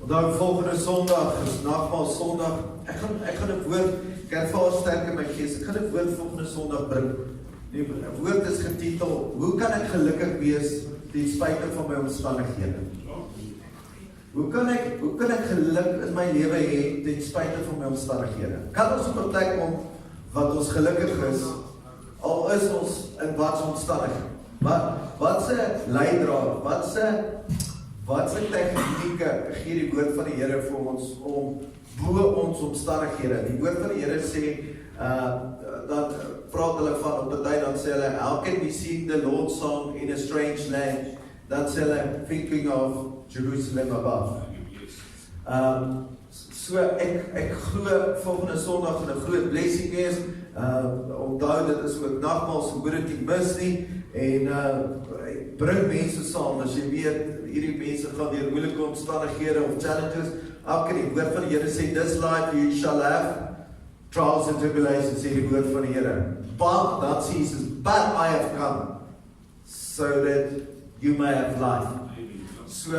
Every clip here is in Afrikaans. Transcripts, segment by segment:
Dan volgende Sondag is nagmaal Sondag. Ek gaan 'n woord, ek ervaar sterk in my gees. Ek gaan 'n woord volgende Sondag bring. Die woord is getitel: Hoe kan ek gelukkig wees ten spyte van my omstandighede? Hoe kan ek geluk in my lewe hê ten spyte van my omstandighede? Kan ons op 'n plek kom wat ons gelukkig is, al is ons in watse omstandighede? Wat se leidraad, wat se tegnieke gee die woord van die Here vir ons om bo ons omstandighede? Die woord van die Here sê, dat praat hulle van op 'n tyd, dan sê hulle, how can we sing the Lord's song in a strange land? Dan sê hulle, thinking of Jerusalem above. So ek glo volgende Sondag gaan 'n groot blessing wees. Onthou dit is ook nagmaal, so moet dit nie mis nie. En bring mense saam, as jy weet, hierdie mense gaan deur moeilike omstandighede of challenges. Elke die woord van die Here sê, this life you shall have trials and tribulations, sê die woord van die Here. But, dat sê Jesus, but I have come, so that you may have life. So,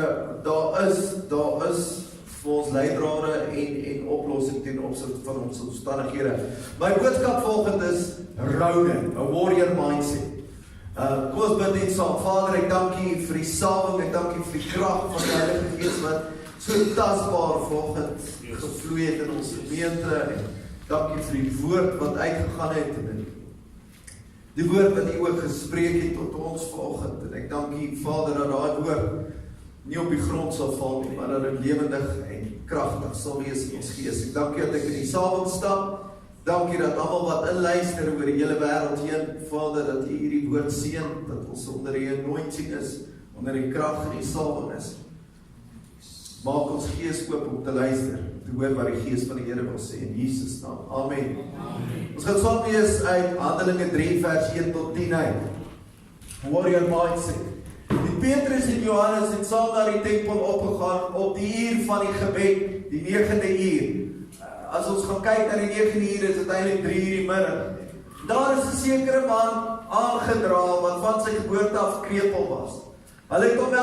daar is vir ons leidrade en oplossing ten opsigte van ons omstandighede. My boodskap volgend is Ronin, a warrior mindset. Kom ons bid net saam. Vader, ek dank U vir die salwing, ek dank U vir die krag van die Heilige Gees wat so tasbaar volgend gevloei het in ons gemeente. En dank U vir die woord wat uitgegaan het en die woord wat U ook gespreek het tot ons volgend. En ek dank U, Vader, dat daai woord nie op die grond sal val nie, maar dat dit lewendig en kragtig sal wees in ons gees. Ek dank U dat ek in die salwing stap. Dankie dat almal wat inluister oor die hele wêreld heen, Vader, dat U hierdie woord seën, dat ons onder die anointing is, onder die krag en die salwing is. Maak ons gees oop om te luister, te hoor wat die Gees van die Here wil sê in Jesus naam. Amen. Ons gaan saam lees uit Handelinge 3 vers 1 tot 10 uit. Warrior mindset. Die Petrus en Johannes het saam na die tempel opgegaan op die uur van die gebed, die 9de uur. As ons gaan kyk na die 9de uur, is dit eintlik 3 uur die middag. Daar is 'n sekere man aangedra wat van sy geboorte af krepeel was. Hulle het hom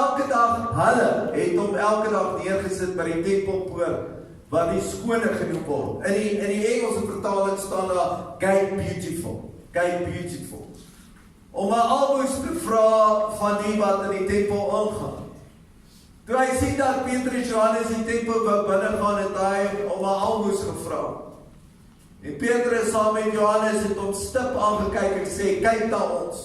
elke dag neergesit by die tempelpoort, wat die skone genoem word. In die Engelse vertaling staan daar Gate Beautiful. Gate Beautiful. Om 'n almoes te vra van die wat in die tempel aangaan. Toe hy sien dat Petrus Johannes die tempel wou binne gaan, het hy om 'n almoes gevra. En Petrus saam met Johannes het hom stip aangekyk en sê, kyk na ons.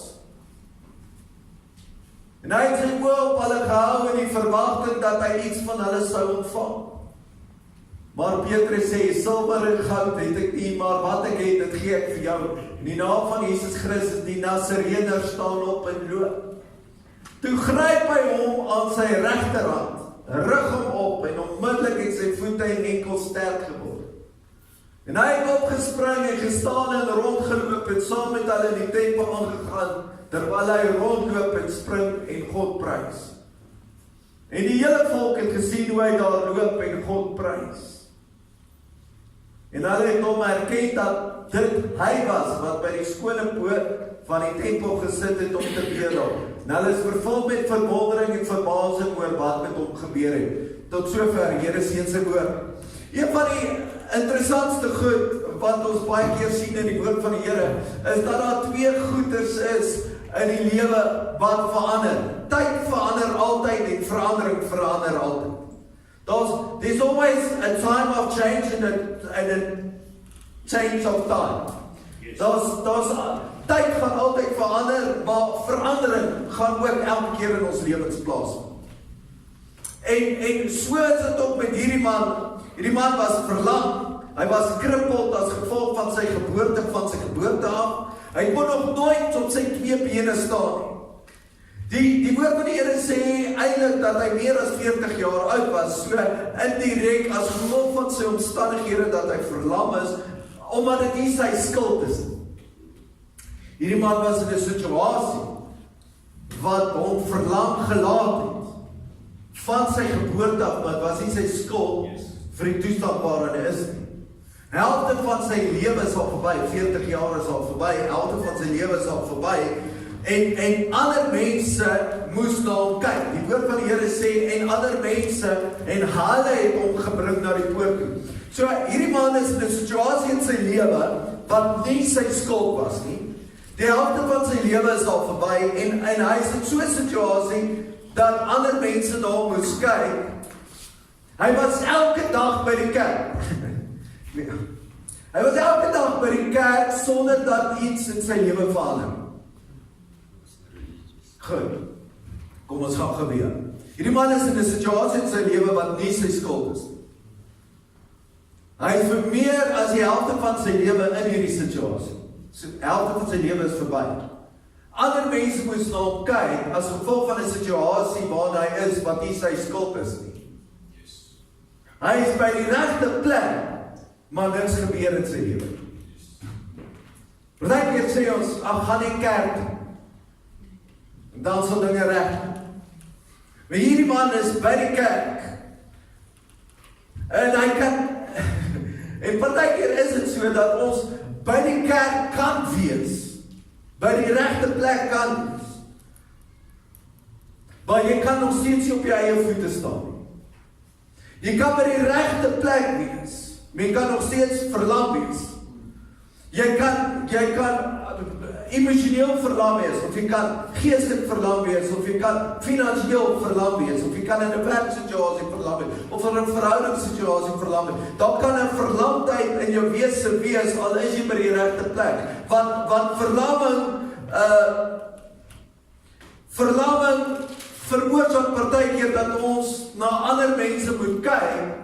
En hy het sy oë op hulle gehou in die verwagting dat hy iets van hulle sou ontvang. Maar Petrus sê, silwer en goud het ek nie, maar wat ek het, dit gee ek vir jou. In die naam van Jesus Christus, die Nasareëner, staan op en loop. Toe gryp hy hom aan sy regterhand, rig hom op en onmiddellik het sy voete en enkels sterk geword. En hy het opgespring en gestaan en rondgeloop en saam met hulle in die tempel aangegaan, terwyl hy rondloop en spring en God prys. En die hele volk het gesien hoe hy daar loop en God prys. En hulle het hom herken dat dit hy was wat by die skone poort van die tempel gesit het om te bedel. En hulle is vervul met verwondering en verbasing oor wat met hom gebeur het. Tot sover, Here seën sy woord. Een van die interessantste goed wat ons baie keer sien in die woord van die Here, is dat daar 2 goeders is in die lewe wat verander. Tyd verander altyd en verandering verander altyd. There's always a time of change and a change of time. Tyd gaan altyd verander, maar verandering gaan ook elke keer in ons lewens plaasvind. En so is dit ook met hierdie man. Hierdie man was verlam. Hy was krippeld as gevolg van sy geboorte af. Hy kon nog nooit op sy 2 bene staan nie. Die woord van die Here sê eintlik dat hy meer as 40 jaar oud was, so indirek as gevolg van sy omstandighede dat hy verlam is, omdat dit nie sy skuld is. Hierdie man was in 'n situasie wat hom verlam gelaat het van sy geboorte af, maar was nie sy skuld vir die toestand waarin hy is nie. Helfte van sy lewe is al verby, 40 jaar is al verby, helfte van sy lewe is al verby, en ander mense moes na hom kyk. Die woord van die Here sê, en ander mense, en hulle het hom gebring na die poort toe. So, hierdie man is in 'n situasie in sy lewe, wat nie sy skuld was nie. Die helfte van sy lewe is al verby, en hy is in so 'n situasie, dat ander mense na hom moes kyk. Hy was elke dag by die kerk. Hy was elke dag by die kerk, sonder dat iets in sy lewe verander. Goed, kom ons gaan gebeur. Hierdie man is in 'n situasie in sy lewe wat nie sy skuld is. Hy is vir meer as die helfte van sy lewe in hierdie situasie. So, helfte van sy lewe is verby. Ander mense moes na hom kyk as gevolg van 'n situasie waarin hy is wat nie sy skuld is nie. Hy is by die regte plek, maar niks gebeur in sy lewe. Partykeer sê ons, gaan nie kerk toe. En dan sal dinge reg. Maar hierdie man is by die kerk. En hy kan en partykeer is dit so dat ons by die kerk kan wees. By die regte plek kan wees. Maar jy kan nog steeds nie op jou eie voete staan. Jy kan by die regte plek wees, maar jy kan nog steeds verlam wees. Jy kan emosioneel verlam wees, of jy kan geestelik verlam wees, of jy kan finansieel verlam wees, of jy kan in 'n werksituasie verlam wees, of in 'n verhoudingssituasie verlam wees. Daar kan 'n verlamdheid in jou wese wees, al is jy by die regte plek. Want verlamming veroorsaak partykeer dat ons na ander mense moet kyk,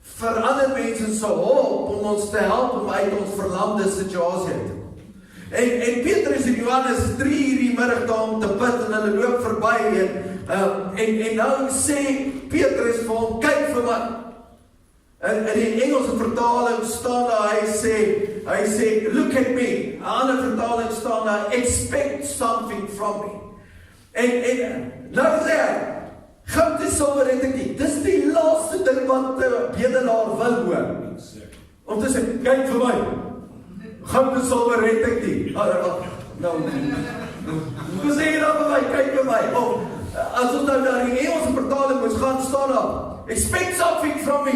vir ander mense se hulp, om ons te help om uit ons verlamde situasie uit te kom. En Petrus en Johannes 3 die middag daar om te bid, en hulle loop verby, en nou sê Petrus vir hom, kyk vir my. In die Engelse vertaling staan daar, hy sê, look at me. 'n ander vertaling staan daar, expect something from me. En nou sê hy, goud en silwer het ek nie. Dis die laaste ding wat 'n bedelaar wil hoor. Om te sê, kyk vir my. Goud en silwer het ek nie. Nou, hoe sê jy dan vir my, kyk vir my. As ons nou na die Engelse vertaling moes gaan, staan daar, expect something from me.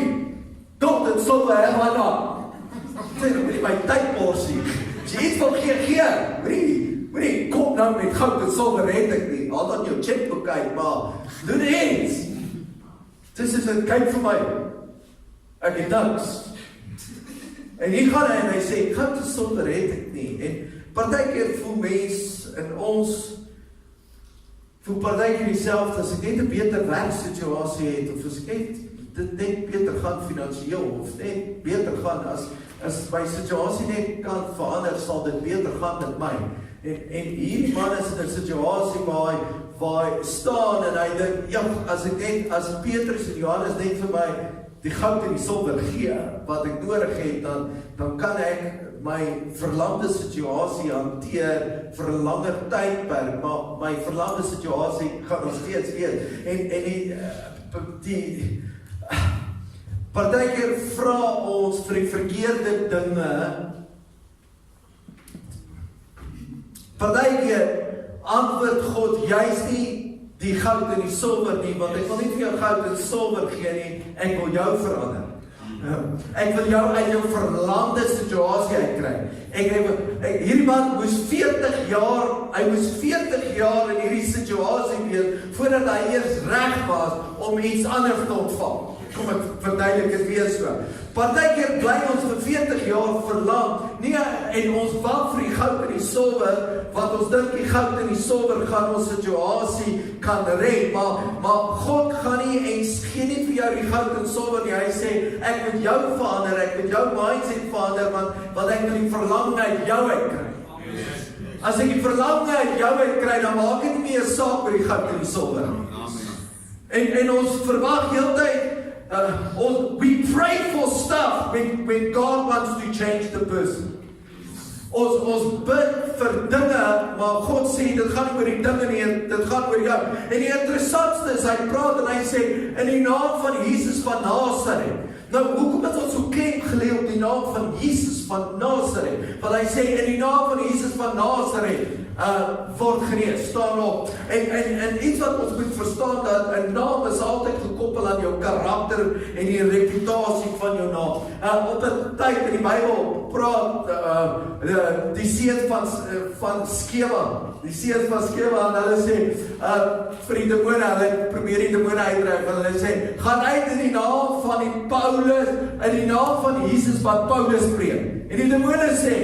Goud en silwer het my na. Sê, nou moet jy my tydporsie. As jy iets wil gee. Moenie, kom nou met goud en silwer het ek nie. Al dan jou checkboek kyk, maar doen iets. Dis is dit, kyk vir my. Ek het niks. En hier gaan hy en hy sê, goud en silwer het ek nie. En partykeer voel mens in ons, voel partykeer dieselfde, as ek net 'n beter werksituasie het, of as ek net beter gaan finansieel, of net beter gaan, as my situasie net kan verander, sal dit beter gaan met my. En hierdie man is in 'n situasie waar hy staan en hy dink, ja, as Petrus en Johannes net vir my die goud en die silwer gee, wat ek nodig het, dan kan ek my verlamde situasie hanteer vir 'n langer tydperk, maar my verlamde situasie gaan nog steeds wees. En die partykeer vra ons vir die verkeerde dinge. Partykeer antwoord God juist nie die goud en die silwer nie, want ek wil nie vir jou goud en silwer gee nie, ek wil jou verander. Ek wil jou uit jou verlamde situasie uitkry. Hierdie man moes 40 jaar in hierdie situasie wees, voordat hy eers reg was om iets anders te ontvang. Kom ek verduidelik dit weer so. Partykeer bly ons vir 40 jaar verlam, en ons wag vir die goud en die silwer, wat ons dink die goud en die silwer gaan ons situasie kan red, maar God gaan nie en gee nie vir jou die goud en silwer nie. Hy sê, ek moet jou verander, ek moet jou mindset verander, want ek wil die verlange uit jou uitkry. As ek die verlange uit jou uitkry, dan maak dit nie meer saak oor die goud en die silwer nie. En ons verwag heeltyd, we pray for stuff when God wants to change the person. Ons bid vir dinge, maar God sê, dit gaan nie oor die dinge nie, dit gaan oor jou. En die interessantste is, hy praat en hy sê, in die naam van Jesus van Nazareth. Nou, hoekom het ons so klem gelê op die naam van Jesus van Nazareth? Want hy sê, in die naam van Jesus van Nazareth, word genees, staan op. En iets wat ons moet verstaan, dat 'n naam is altyd gekoppel aan jou karakter en die reputasie van jou naam. Op 'n tyd in die Bybel praat die seuns van Skeva, en hulle sê vir die demone, hulle probeer die demone uitdryf, en hulle sê, gaan uit in die naam van die Paulus, in die naam van Jesus wat Paulus preek. En die demone sê,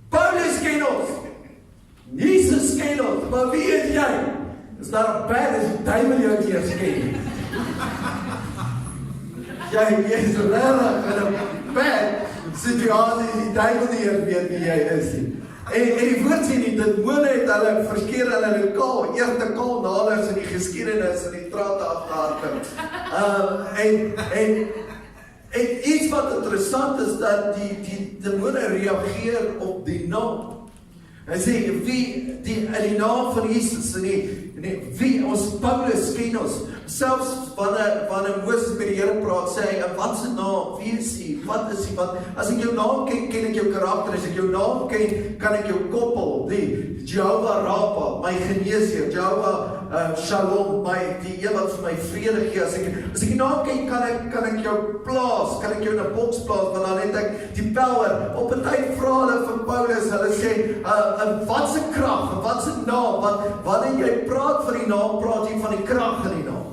Paulus ken ons, Jesus ken ons, maar wie is jy? Is daar 'n bad as die duiwel jou nie eens ken? Jy is regtig in 'n bad situasie, die duiwel nie eens weet wie jy is nie. En die woord sê nie, dit demone het hulle verskeer hulle kaal, eerste kaal naders in die geskiedenis en die trate afgehaal. En iets wat interessant is, dat die demone reageer op die naam. Hy sê, wie, in die naam van Jesus, wie, ons Paulus ken ons, selfs wanneer Moses met die Here praat, sê hy, wat is die naam, wie is hy, wat is hy, want as ek jou naam ken, ken ek jou karakter, as ek jou naam ken, kan ek jou koppel, die Jehovah Rapha, my geneesheer, Jehovah Shalom, die een wat vir my vrede gee, as ek die naam ken, kan ek jou plaas, kan ek jou in 'n boks plaas, want dan het ek die power. Op 'n tyd vra hulle vir Paulus, hulle sê, wat se krag, wat se naam, want wanneer jy praat van die naam, praat jy van die krag in die naam.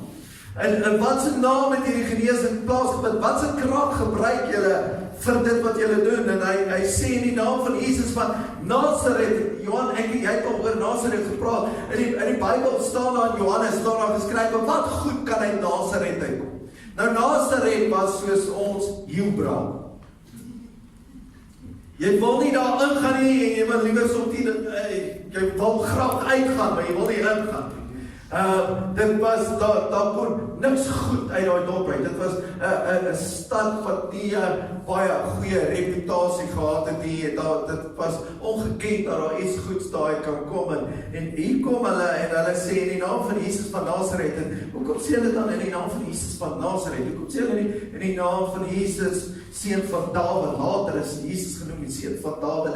En wat se naam het hierdie genesing plaasgevind, wat se krag gebruik julle vir dit wat julle doen, en hy sê in die naam van Jesus van Nazareth, Johan, jy het al oor Nazareth gepraat, in die Bybel staan daar in Johannes, staan daar geskryf, wat goed kan uit Nazareth uitkom? Nou Nazareth was soos ons Hielbraak. Jy wil nie daar ingaan nie, en jy wil liewer jy wil graag uitgaan, maar jy wil nie ingaan. Dit was, daar kon niks goed uit daai dorp uit. Dit was 'n stad wat nie baie goeie reputasie gehad het nie. Dit was ongekend dat daar iets goeds daar kan kom. En hier kom hulle en hulle sê in die naam van Jesus van Nazareth. En hoekom sê hulle dan in die naam van Jesus van Nazareth? Hoekom sê hulle in die naam van Jesus, seun van Dawid? Later is Jesus genoem die seun van Dawid.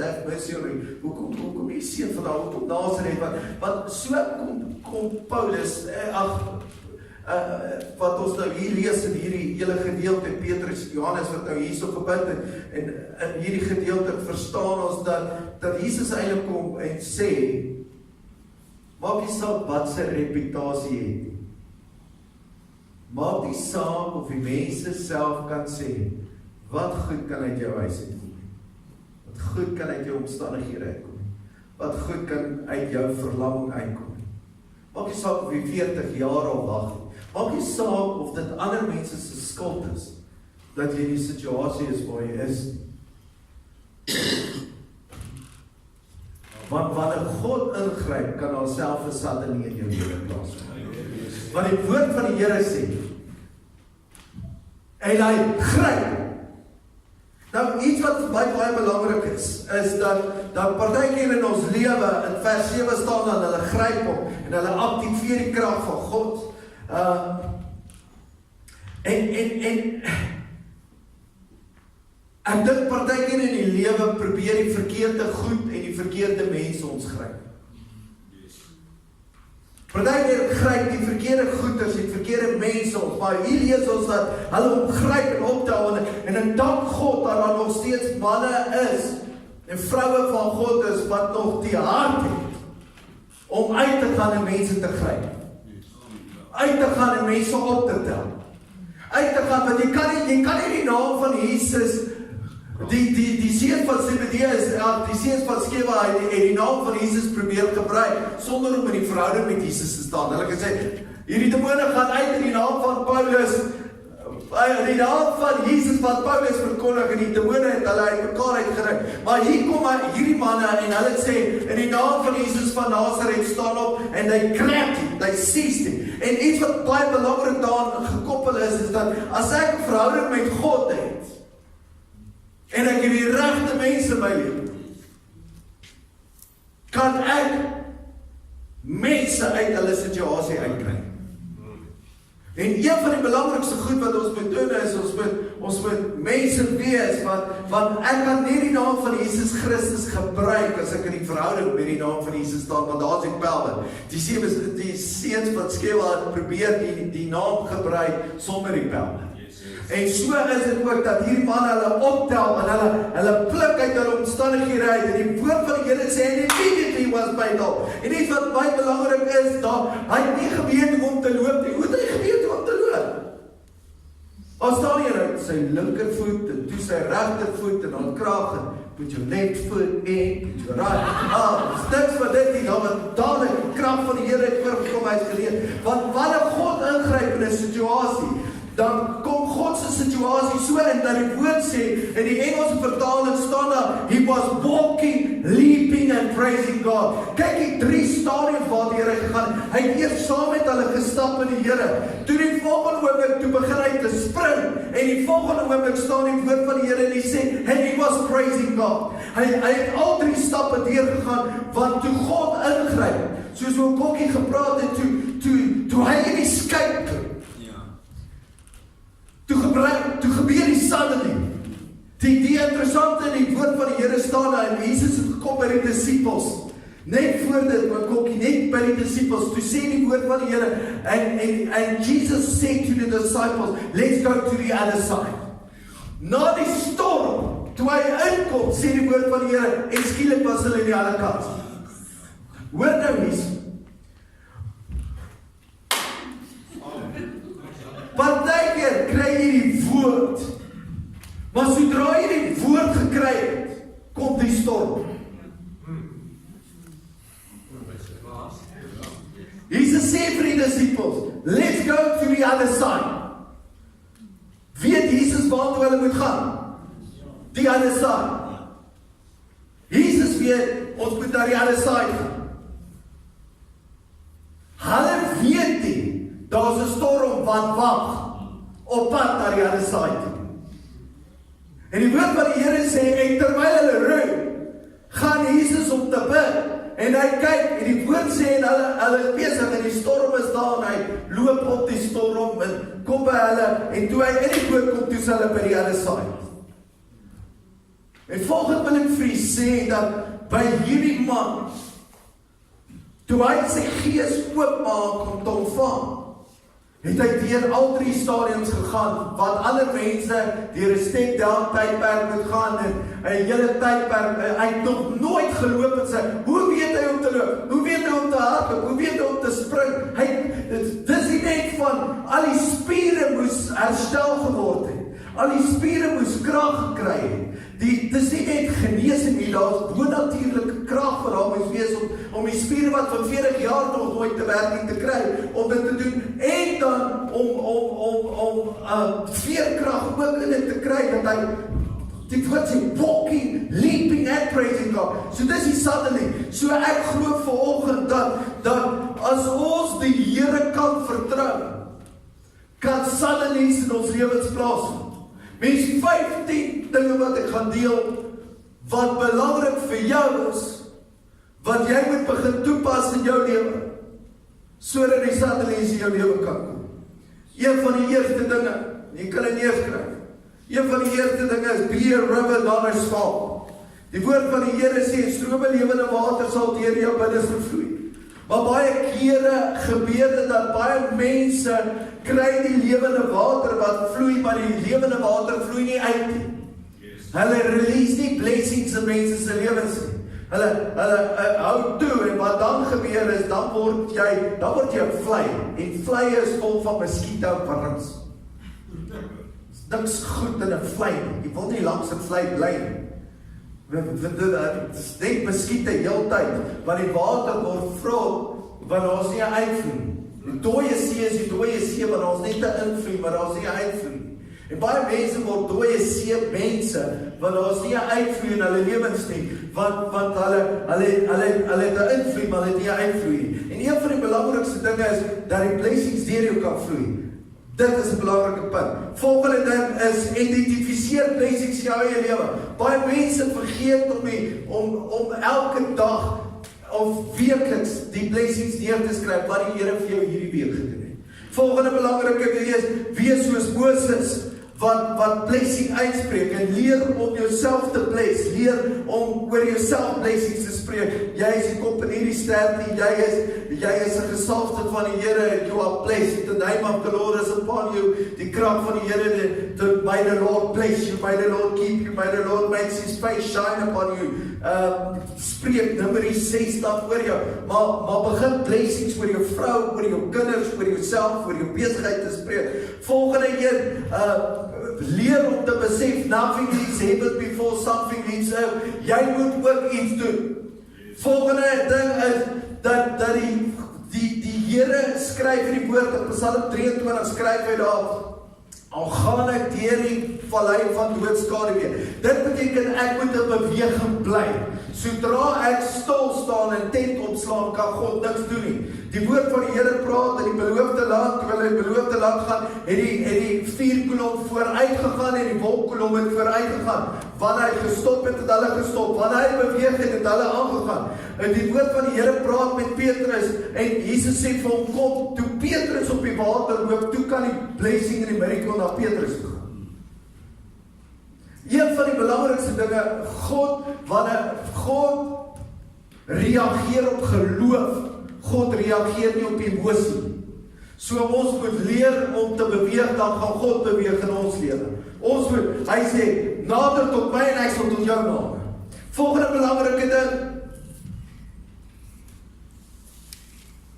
Hoekom die seun van Dawid? Hoekom Nazareth? Want so kom Paulus, wat ons nou hier lees in hierdie hele gedeelte, Petrus, Johannes wat nou hierso gebid het, en in hierdie gedeelte verstaan ons dat Jesus eintlik kom en sê, maak nie saak wat sy reputasie het, maak nie saak of die mense self kan sê, wat goed kan uit jou huis uitkom, wat goed kan uit jou omstandighede uitkom, wat goed kan uit jou verlamming uitkom. Maak nie saak of jy 40 jaar al wag, maak nie saak of dit ander mense se skuld is, dat jy in die situasie is waar jy is. Want wanneer God ingryp, kan daar self 'n suddenly in jou lewe plaasvind. Want die woord van die Here sê, en hy gryp. Nou, iets wat baie belangrik is dat partykeer in ons lewe, in vers 7 staan dan, hulle gryp op, en hulle aktiveer die krag van God. En ek dink partykeer in die lewe probeer die verkeerde goed en die verkeerde mense ons gryp. Partykeer gryp die verkeerde goeders en verkeerde mense ons, maar hier lees ons dat hulle opgryp en optel, en ek dank God dat daar nog steeds manne is en vroue van God is wat nog die hart het om uit te gaan en mense te gryp, uit te gaan en mense op te tel, uit te gaan, want jy kan nie die naam van Jesus, die seun van Zebedeus, die seun van Skeva, en die naam van Jesus probeer gebruik, sonder om in die verhouding met Jesus te staan. Hulle gesê, hierdie demone gaan uit in die naam van Paulus, in die naam van Jesus wat Paulus verkondig, en die demone het hulle uit mekaar uitgeruk. Maar hier kom hierdie manne, en hulle sê, in die naam van Jesus van Nazareth staan op, en they grab him, they seized him. En iets wat baie belangrik daaraan gekoppel is dat, as ek 'n verhouding met God het, en ek het die regte mense in my lewe, kan ek mense uit hulle situasie uitkry. En een van die belangrikste goed wat ons moet doen is, ons moet mense wees, want ek kan nie die naam van Jesus Christus gebruik, as ek in die verhouding met die naam van Jesus staan, want daar is die pelde. Die seuns van Skeva het probeer die naam gebruik, sonder die pelde. En so is dit ook, dat hierdie man hulle optel, en hulle pluk uit hulle omstandighede uit, en die woord van die Here sê, and immediately was made whole. En iets wat baie belangrik is, hy het nie geweet hoe om te loop nie. Hoe het hy geweet hoe om te loop? As staan hier uit sy linkervoet, en toe sy regtervoet, en dan kraag, en put your left foot in, put your right, niks van dit nie, dan dadelijk die krag van die Here het oorgekom, hy is geleerd. Want wanneer God ingryp in 'n situasie, dan kom God se situasie so in dat die woord sê, in die Engelse vertaling staan daar, he was walking, leaping and praising God. Kyk die 3 stadiums waar die Here gegaan, hy het eers saam met hulle gestap in die Here, toe die volgende oomblik, toe begin hy te spring, en die volgende oomblik staan die woord van die Here en hy sê, and he was praising God. Hy het al 3 stappe deurgegaan, want toe God ingryp, soos wat Kokkie gepraat het, toe hy in die skyp, toe gebeur die suddenly. Die interessante in die woord van die Here staan daar, en Jesus het gekom by die disciples. Net voor dit, wat Kokkie, net by die disciples, toe sê die woord van die Here, and Jesus said to the disciples, let's go to the other side. Na die storm, toe hy uitkom, sê die woord van die Here, en skielik was hulle in die ander kant. Hoor nou eens, partykeer kry jy die woord, maar sodra jy die woord gekry het, kom die storm. Jesus sê vir die disciples, let's go to the other side. Weet Jesus waartoe hulle moet gaan? Die other side. Jesus weet, ons moet na die other side gaan. Hulle weet nie, daar is 'n storm wat wag op pad na die ander side. En die woord van die Here sê, en terwyl hulle roei, gaan Jesus om te bid, en hy kyk, en die woord sê, en hulle is besig, en die storm is daar, en hy loop op die storm, en kom by hulle, en toe hy in die boot kom, toe is hulle by die ander side. En volgens wil ek vir u sê, dat by hierdie man, toe hy sy gees oopmaak om te ontvang, het hy deur al 3 stadiums gegaan, wat ander mense deur 'n step-down tydperk moet gaan, en 'n hele tydperk, hy het nog nooit geloop en sê, hoe weet hy om te loop? Hoe weet hy om te hardloop? Hoe weet hy om te spring? Dis nie net van, al die spiere moes herstel geword het, al die spiere moes krag gekry het, dis nie net genesing nie, daar is bonatuurlike krag vir hom moes wees, om die spiere wat van 40 jaar nog nooit te werking te kry, om dit te doen, en dan om veerkrag ook in dit te kry, dat hy, die woord sê, walking, leaping and praising God. So dis die suddenly. So ek glo vanoggend dat as ons die Here kan vertrou, kan suddenlies in ons lewens plaasvind. Mens 15 dinge wat ek gaan deel, wat belangrik vir jou is, wat jy moet begin toepas in jou lewe, sodat die suddenlies in jou lewe kan kom. Een van die eerste dinge, jy kan dit neerskryf, een van die eerste dinge is, be a river, not a swamp. Die woord van die Here sê, strome lewende water sal deur jou binneste vloei. Maar baie kere gebeur dit dat baie mense kry die lewende water wat vloei, maar die lewende water vloei nie uit nie. Hulle release nie blessings in mense se lewens nie. Hulle hou toe, en wat dan gebeur is, dan word jy vlei, en vlei is vol van mosquito worms. Niks goed in 'n vlei nie. Jy wil nie langs 'n vlei bly nie. Dit is net mosquito heeltyd, want die water word vrot, want daar is nie 'n uitvloei. Die dooie see is die dooie see, want daar is net 'n invloei, maar daar is nie 'n uitvloei. En baie mense word dooie see mense, want daar is nie 'n uitvloei in hulle lewens nie, want hulle het 'n invloei, maar hulle het nie 'n uitvloei nie. En een van die belangrikste dinge is, dat die blessings deur jou kan vloei. Dit is 'n belangrike punt. Volgende ding is, identifiseer blessings in jou eie lewe. Baie mense vergeet om elke dag of wekeliks die blessings neer te skryf wat die Here vir jou hierdie week gedoen het. Volgende belangrike wees soos Moses, wat blessing uitspreek, en leer om jouself te bless, leer om oor jouself blessings te spreek. Jy is die kop en nie die stert nie, jy is 'n gesalfde van die Here, you are blessed, the name of the Lord is upon you, die krag van die Here, may the Lord bless you, may the Lord keep you, may the Lord makes his face shine upon you. Spreek Numeri 6 dan oor jou, maar begin blessings oor jou vrou, oor jou kinders, oor jouself, oor jou besigheid te spreek. Volgende een, leer om te besef, nothing needs heaven before something needs earth. Jy moet ook iets doen. Volgende ding is, dat die Here skryf in die woord, in Psalm 23 skryf hy daar, al gaan ek deur die vallei van doodskaduwee. Dit beteken ek moet in beweging bly. Sodra ek stil staan en tent opslaan, kan God niks doen nie. Die woord van die Here praat in die beloofde land, toe hulle in die beloofde land gaan, het die vuurkolom vooruit gegaan en die wolkkolom het vooruit gegaan. Wanneer hy gestop het hulle gestop. Wanneer hy beweeg het hulle aangegaan. En die woord van die Here praat met Petrus en Jesus sê vir hom, kom, toe Petrus op die water loop, toe kan die blessing en die miracle na Petrus toe gaan. Een van die belangrikste dinge, wanneer God reageer op geloof, God reageer nie op emosie. So ons moet leer om te beweeg, dan gaan God beweeg in ons lewe. Hy sê, nader tot my en ek sal tot jou nader. Volgende belangrike ding,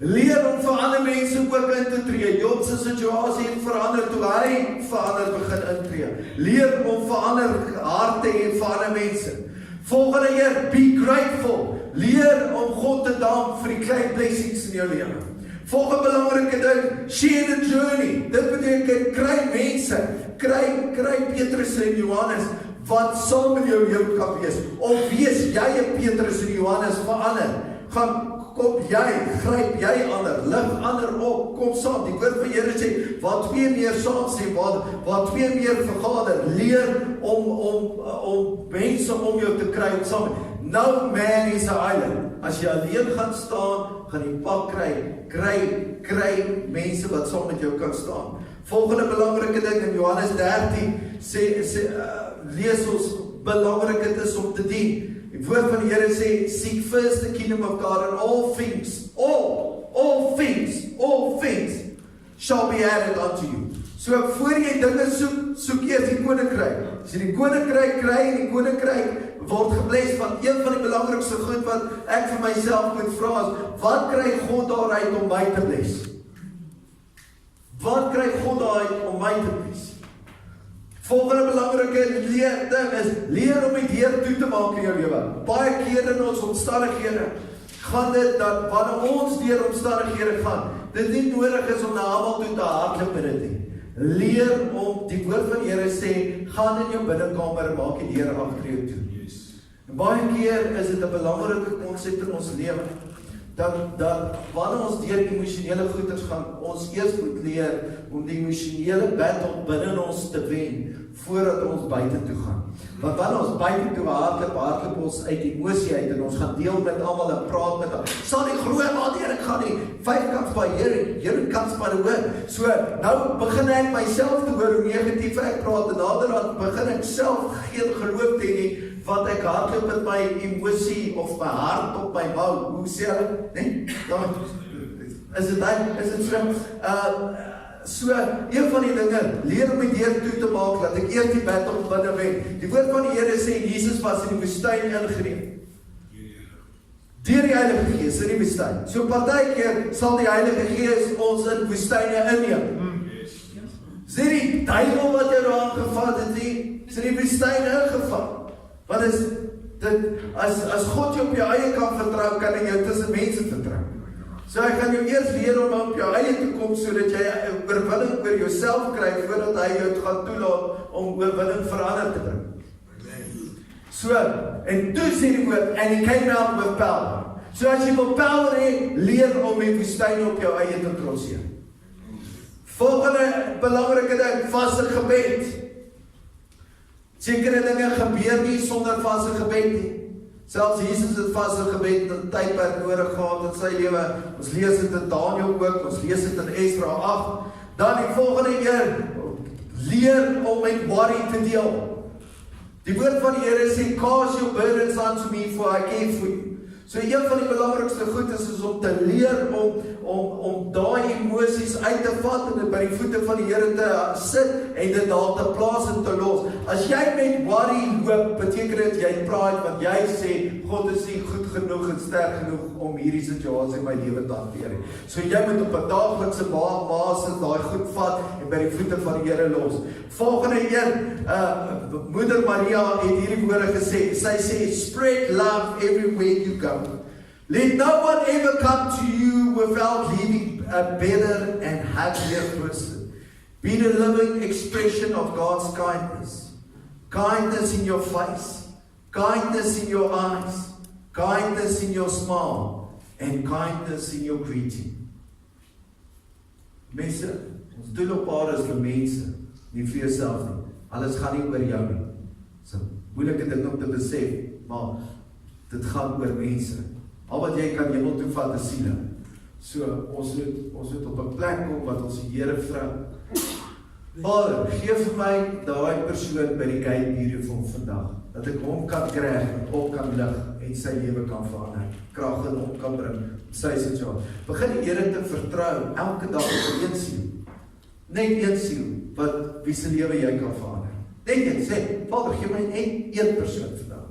leer om vir ander mense ook in te tree. Job se situasie het verander toe hy begin intree. Leer om vir ander harte en vir ander mense. Volgende een, be grateful. Leer om God te dank vir die klein blessings in jou lewe. Volgende belangrike ding, share the journey. Dit beteken, kry mense, kry Petrus en Johannes, wat saam in jou lewe kan wees. Of wees jy 'n Petrus en Johannes vir ander. Kom gryp jy ander, lig ander op, kom saam. Die woord van die Here sê, waar twee meer saam sê, waar twee meer vergader, leer om mense om jou te kry saam. No man is an island. As jy alleen gaan staan, gaan jy pak kry mense wat saam met jou kan staan. Volgende belangrike ding in Johannes 13 lees ons belangrik dit is om te dien. Die woord van die Here sê, seek first the kingdom of God and all things shall be added unto you. So voor jy dinge soek eers die koninkryk. As jy die koninkryk kry en die koninkryk word gebless, van een van die belangrikste goed wat ek vir myself moet vra is, wat kry God daaruit om my te bless? Wat kry God daaruit om my te bless? Volgende belangrike ding is, leer om die deur toe te maak in jou lewe. Baie keer in ons omstandighede, gaan dit dat, wanneer ons deur omstandighede gaan, dit nie nodig is om na almal toe te hardloop in dit nie. Leer om, die woord van die Here sê, gaan in jou binnekamer en maak die deur agter jou toe. En baie keer is dit 'n belangrike konsep in ons lewe, dat wanneer ons deur emosionele goeders gaan, ons eers moet leer om die emosionele battle binne ons te wen, voordat ons buite toe gaan. Want wanneer ons buite toe hardloop ons uit emosie uit, en ons gaan deel met almal en praat met almal. Sal nie glo waarheen ek gaan nie, 5 kans by Here kans by die hoor. So, nou begin ek myself te hoor hoe negatief ek praat, en naderhand begin ek self geen geloof te hê nie, want ek hardloop met my emosie of my hart op my mou. Hoe sê hulle? Nee? Is dit so? So, een van die dinge, leer om die deur toe te maak, dat ek eers die battle binne wen. Die woord van die Here sê, Jesus was in die woestyn ingeneem. Deur die Heilige Gees in die woestyn. So partykeer sal die Heilige Gees ons in woestyne inneem. Is dit die duiwel wat jou daar aangevat het nie? Is die woestyn ingevat? Want as God jou op jou eie kan vertrou, kan hy jou tussen mense vertrou. So hy gaan jou eers leer om op jou eie te kom, sodat jy oorwinning oor jouself kry, voordat hy jou gaan toelaat om oorwinning vir ander te bring. So, en toe sê die woord, and he came out with power. So as jy wil power hê, leer om die woestyn op jou eie te trotseer. Volgende belangrike ding, vaste gebed. Sekere dinge gebeur nie sonder vaste gebed nie. Selfs Jesus het vas 'n gebed tydperk nodig gehad in sy lewe. Ons lees dit in Daniël ook, ons lees dit in Esdra 8. Dan die volgende een, leer om met worry te deel. Die woord van die Here sê, cast your burdens unto me, for I care for you. So een van die belangrikste goed is om te leer om daai emosies uit te vat en dit by die voete van die Here te sit en dit daar te plaas en te los. As jy met worry loop, beteken dit jy praat want jy sê God is nie goed genoeg en sterk genoeg om hierdie situasie in my lewe te hanteer nie. So jy moet op 'n daaglikse basis daai goed vat en by die voete van die Here los. Volgende een, Moeder Maria het hierdie woorde gesê. Sy sê, spread love everywhere you go. Let no one ever come to you without leaving a better and happier person. Be the living expression of God's kindness. Kindness in your face, kindness in your eyes, kindness in your smile, and kindness in your greeting. Mense, ons doen op aarde as vir mense, nie vir jouself nie. Alles gaan nie oor jou nie. So, moeilike ding om te besef, maar dit gaan oor mense. Al wat jy kan hemel toe vat is siele. So, ons moet op 'n plek kom wat ons die Here vra. Vader, gee vir my daai persoon by die gate hierdie van vandag, dat ek hom kan kry en op kan lig en sy lewe kan verander, krag in hom kan bring, sy situasie. Begin die Here te vertrou, elke dag op een siel. Net een siel, wie se lewe jy kan verander. Net een, sê, Vader, gee my net een persoon vandag.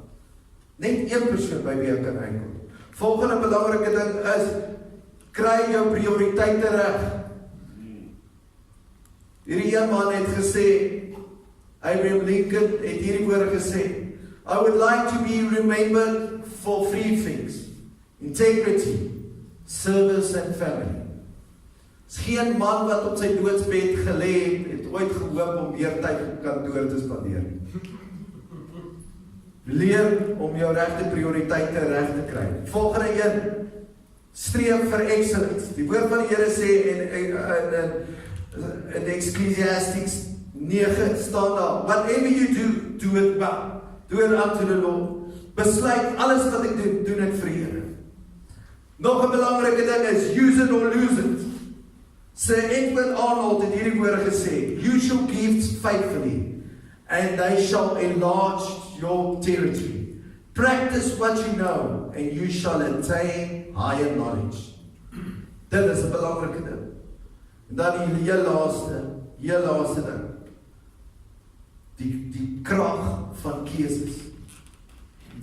Net een persoon by wie ek kan uitkom. Volgende belangrike ding is, kry jou prioriteite reg. Hierdie een man het gesê, Abraham Lincoln het hierdie woorde gesê, I would like to be remembered for 3 things. Integrity, service and family. Is geen man wat op sy doodsbed gelê het ooit gehoop om meer tyd op kantoor te spandeer. Leer om jou regte prioriteite reg te kry. Volgende een, streef vir excellence. Die woord van die Here sê in Ecclesiastes 9 staan daar, whatever you do, do it well. Do it unto the Lord. Besluit, alles wat ek doen, doen ek vir die Here. Nog 'n belangrike ding is, use it or lose it. Sir Edward Arnold het hierdie woorde gesê, use your gifts faithfully, and they shall enlarge your territory. Practice what you know, and you shall attain higher knowledge. Dit is 'n belangrike ding. En dan die heel laaste ding. Die krag van keuses.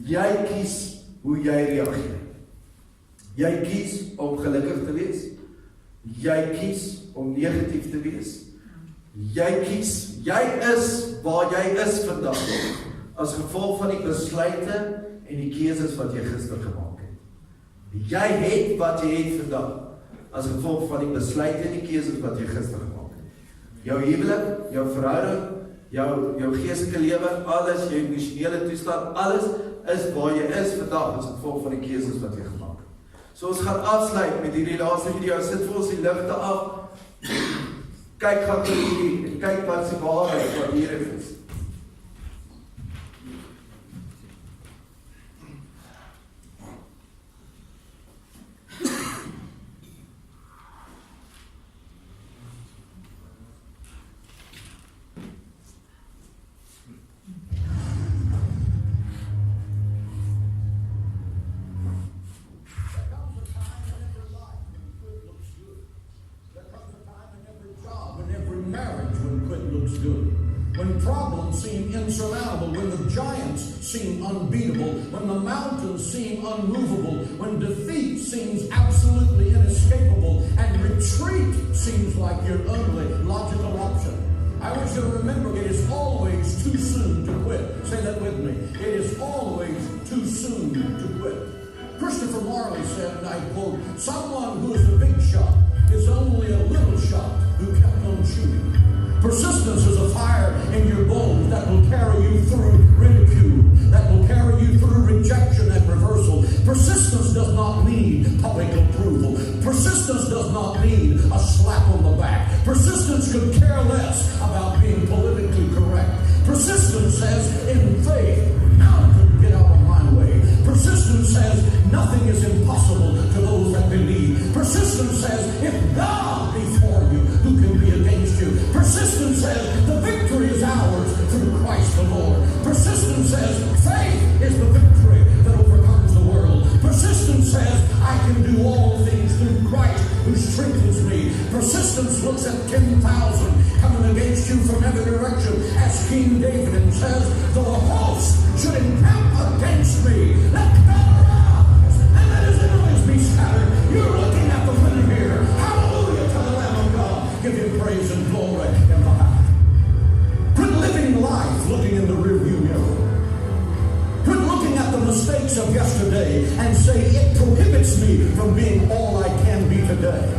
Jy kies hoe jy reageer. Jy kies om gelukkig te wees. Jy kies om negatief te wees. Jy kies, jy is waar jy is vandag, as gevolg van die besluite en die keuses wat jy gister gemaak het. Jy het wat jy het vandag, as gevolg van die besluite en die keuses wat jy gister gemaak het. Jou huwelik, jou verhouding, jou geestelike lewe, alles, jou emosionele toestand, alles is waar jy is vandag, as gevolg van die keuses wat jy gemaak het. So ons gaan afsluit met hierdie laaste video, sit vir ons die ligte af, kyk gaan vir hierdie, en kyk wat is die waarheid wat hier is. When problems seem insurmountable, when the giants seem unbeatable, when the mountains seem unmovable, when defeat seems absolutely inescapable, and retreat seems like your only logical option. I want you to remember, it is always too soon to quit. Say that with me. It is always too soon to quit. Christopher Marley said, and I quote, someone who is a big shot is only a little shot who kept on shooting. Persistence is a fire in your bones that will carry you through ridicule, that will carry you through rejection and reversal. Persistence does not need public approval. Persistence does not need a slap on the back. Persistence could care less about being politically correct. Persistence says, in faith, now I can get out of my way. Persistence Moses looks at 10,000 coming against you from every direction as King David and says, though a host should encamp against me, let God arise and let his enemies be scattered. You're looking at the winner here. Hallelujah to the Lamb of God. Give him praise and glory in the house. Quit living life looking in the rearview mirror. Quit looking at the mistakes of yesterday and say it prohibits me from being all I can be today.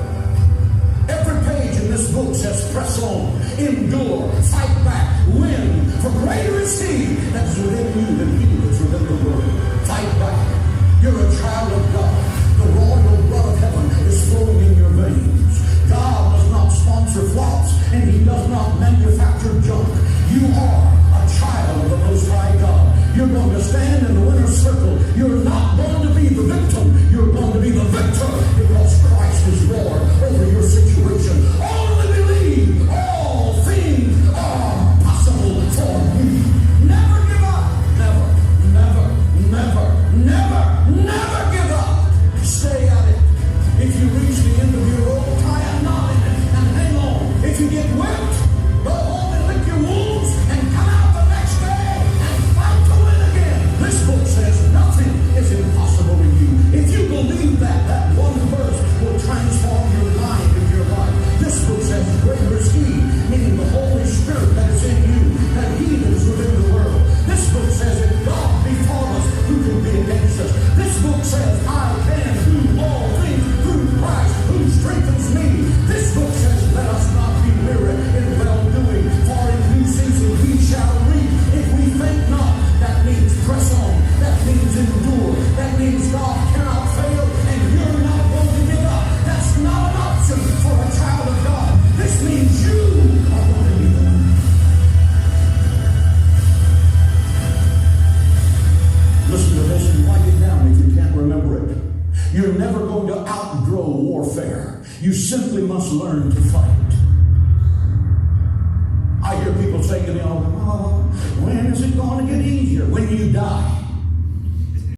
Every page in this book says press on, endure, fight back, win, for greater is he that is within you than he that is within the world. Fight back. You're a child of God. The royal blood of heaven is flowing in your veins. God does not sponsor flops and he does not manufacture junk. You are a child of the Most High God. You're going to stand in the winner's circle. You're not going to be the victim. You're going to be the victor because Christ is Lord over your situation. Only believe all things are possible for you. Never give up. Never, never, never, never, never give up. Stay at it. If you reach the end of your rope, tie a knot in it and hang on. If you get whipped, go home and lick your wounds and come out the next day and fight to win again. This book says nothing is impossible in you. If you believe that, that one verse will transform your mind and your life. This book says greater is he, meaning the Holy Spirit that is in you, than he that is within the world. This book says if God be for us, who can be against us? This book says I can do all things through Christ who strengthens me. This book says let us not be weary in well-doing, for in due season we shall reap. If we think not, that means press on. That means endure. That means God cannot fail and you're not going to give up. That's not an option for a child of God. This means you are going to be the winner. Listen to this and write it down if you can't remember it. You're never going to outgrow warfare. You simply must learn to fight. I hear people say to me, oh, when is it going to get easier? When you die.